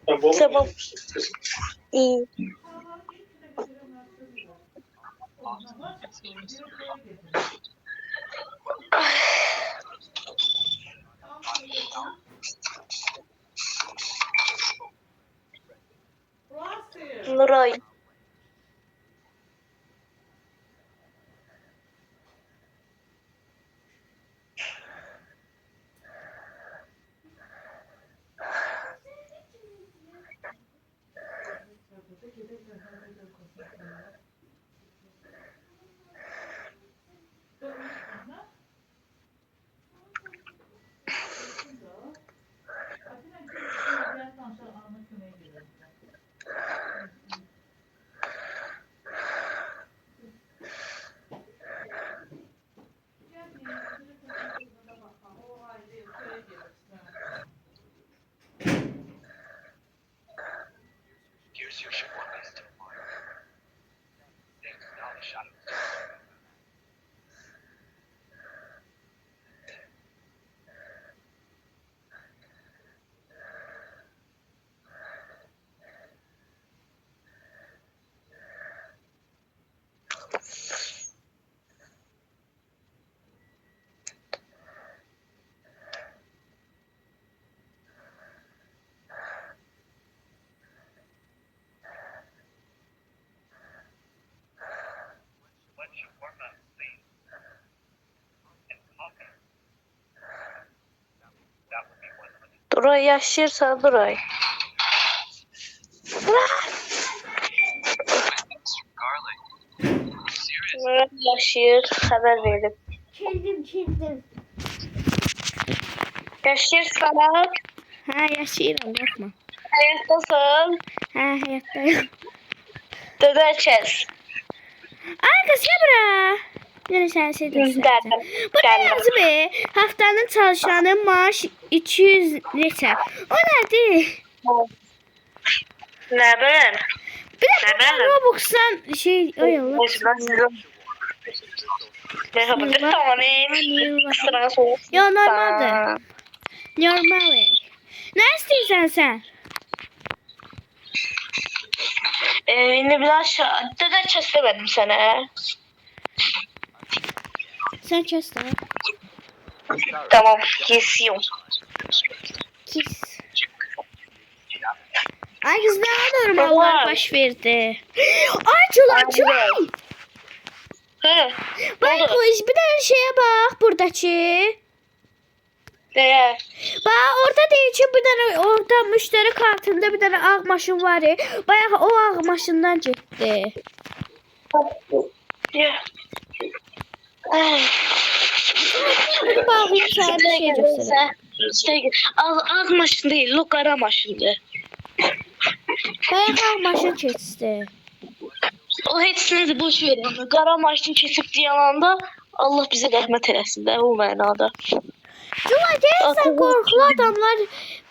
Tamam. İyi. Nuray. Nuray yaşayırsan Nuray. Nuray yaşayır. Haber verelim. Keldim. Yaşayırsan Ha yaşayıram bakma. hayattasın. Ha hayattayım. Döneceğiz. Ay kız ya bura. Yine sen şey Geldim. Bu ne yazı be? Haftanın çalışanın maaş 200 neçə? O nedir? Ne ben? Bir de bu Robux'tan şey ay Allah. Merhaba bir tane. Sıra soğuk. Ya normaldir. Normal. Ne istiyorsan sen? Yine biraz döneceğiz demedim sana. Sen kes de. Tamam kesiyorum. Kes. Ay kız ne normallar baş verdi. Ay çulay. Hı. Bak kız bir tane şeye bak buradaki. Ne? Bak orada değil ki bir tane orada müşteri kartında bir tane ağ maşın var ya. Bayağı o ağ maşından gitti. Ya. Bunu bağlayayım sana bir şey göstereyim. Az maşın değil, o kara maşındı. Bayağı ağ maşın kesti. O hepsini boş verin. Kara maşın kesip diye anda Allah bize rahmet eylesin de o mənada. Culay gelsen korkulu adamlar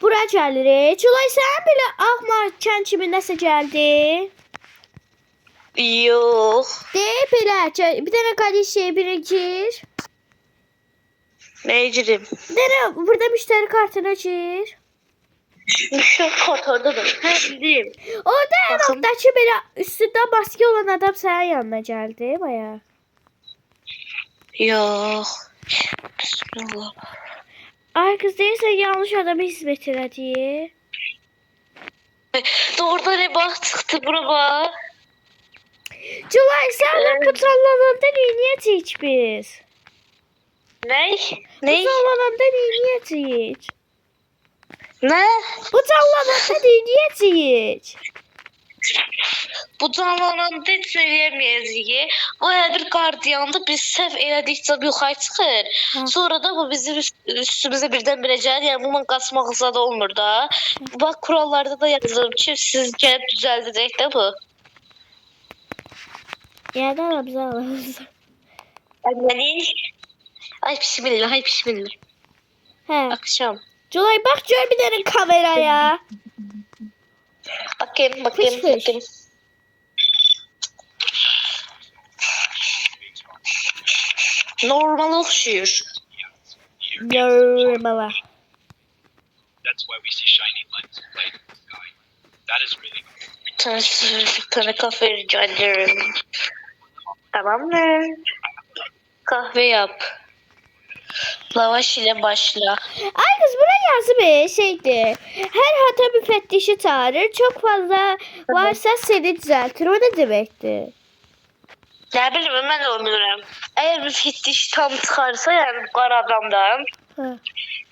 bura gəlir. Culay sen bile ağ maşın kimi nəsə gəldi? Yok. De belə bir tane kardeş şey birikir. Ne girim? Bir tane burada müşteri kartına gir. Şu oradadır. He bildim. Orada en Bakın. alttaki böyle üstünde maske olan adam senin yanına geldi bayağı. Yok. Bismillah. Ay kız değilse yanlış adama hizmet elədi. Doğrudan ne bak çıktı bura bak. Culay sen bu sallananda niye hiç biz? Ne? Bu Ne? sallananda niye hiç? Ne? Bu sallananda niye hiç? Bu canlanan heç söyləyəməyəcəyik. O elə bir qardiyandı, biz səhv elədikcə yuxarı çıxır. Sonra da bu bizim üstümüzə birdən-birə gəlir. Yəni bununla qaçmaq zad olmur da. Bax kurallarda da yazılır ki, siz gəlib düzəldəcək də bu. Yerden bize alırız. Ay bismillah, ay bismillah. He. Akşam. Culay bak gör bir tane kameraya. Bakayım. Fış. Bakayım. Normal oxşuyur. Normal. That's why we see shiny lights playing in the sky. Bir tane kahve rica ederim. Tamam mı? Kahve yap. Lavaş ile başla. Ay kız buraya yazı bir şeydi. Her hata müfettişi çağırır. Çok fazla varsa seni düzeltir. O ne demekti? Ne bileyim ben de bilmiyorum. Eğer bir fittiş tam çıkarsa yani bu qara adamdan Ha.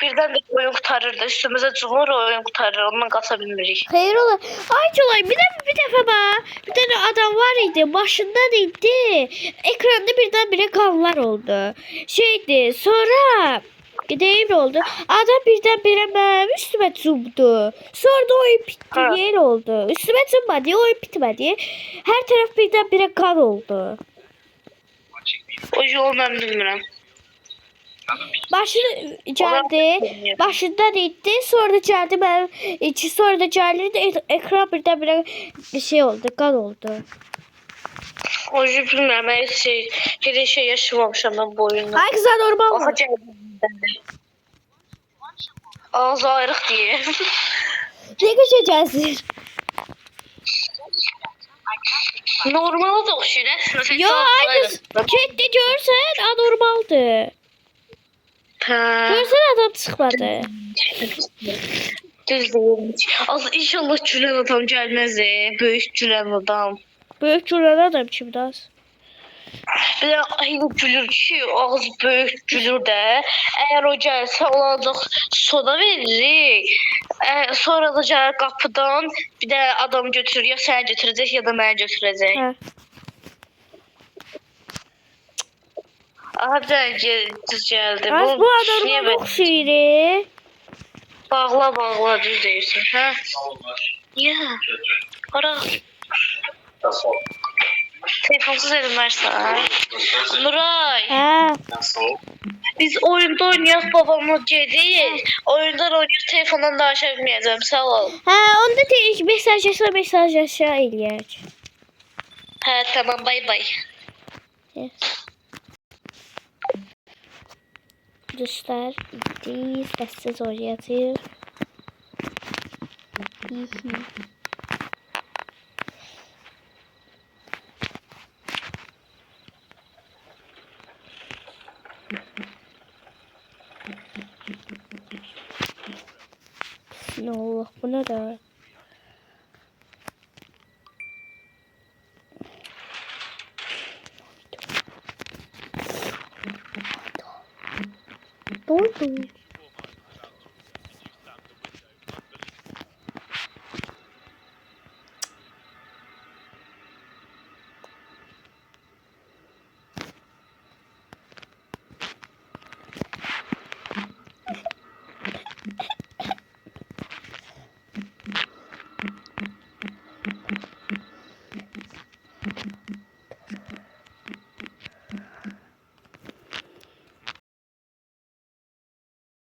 birden bir oyun kurtarır da üstümüze cumhur oyun kurtarır. Ondan kaça bilmirik. Hayır ola. Ay Çolay bir defa bak. Bir tane adam var idi. Başından idi. Ekranda birdenbire kanlar oldu. Şeydi sonra deyim oldu. Adam birdenbire benim üstüme cumdu. Sonra da oyun bitti. Ha. Yer oldu. Üstüme cummadı. Oyun bitmedi. Her taraf birdenbire kan oldu. O yolu ben bilmiyorum. Başını geldi. Başından itti. Sonra da geldi. Sonra da geldi. Ekran birdenbire bir şey oldu. Kan oldu. O yolu bilmiyorum. Her şey yaşamamışım ben bu oyunda. Ay kızlar normal mı? Aha geldim ben de. Ağzı ayrık diye. Ne geçeceğiz? Normala da oxşuyur. Əslində Yo ay kız. Chatte görsen anormaldı. Ha. Görsen adam çıkmadı. Düz deyim. Az inşallah gülən adam gəlməz. Böyük gülən adam. Büyük cüren adam şimdi az. Bir de aynı gülür ki ağız böyük gülür de. Eğer o gelse olacak soda veririk. Sonra da gəlir qapıdan bir de adam götürür ya səni götürəcək ya da məni götürəcək. Ha. Aha düz geldi. Az bu anormal okşuyur. Bağla düz deyirsən, hə? Ya. Hara? Telefonsuz elim varsa. Nuray. Ha. Biz oyunda oynayaq babamla gedik. Oyundan oynayaq telefondan danışa bilməyəcəm. Sağ ol. Ha onda da mesajlaşa eləyək. Hə, tamam, bay bay. Yes. Dostlar biz sessiz oynayacağız. No, bu ne de? Doğru.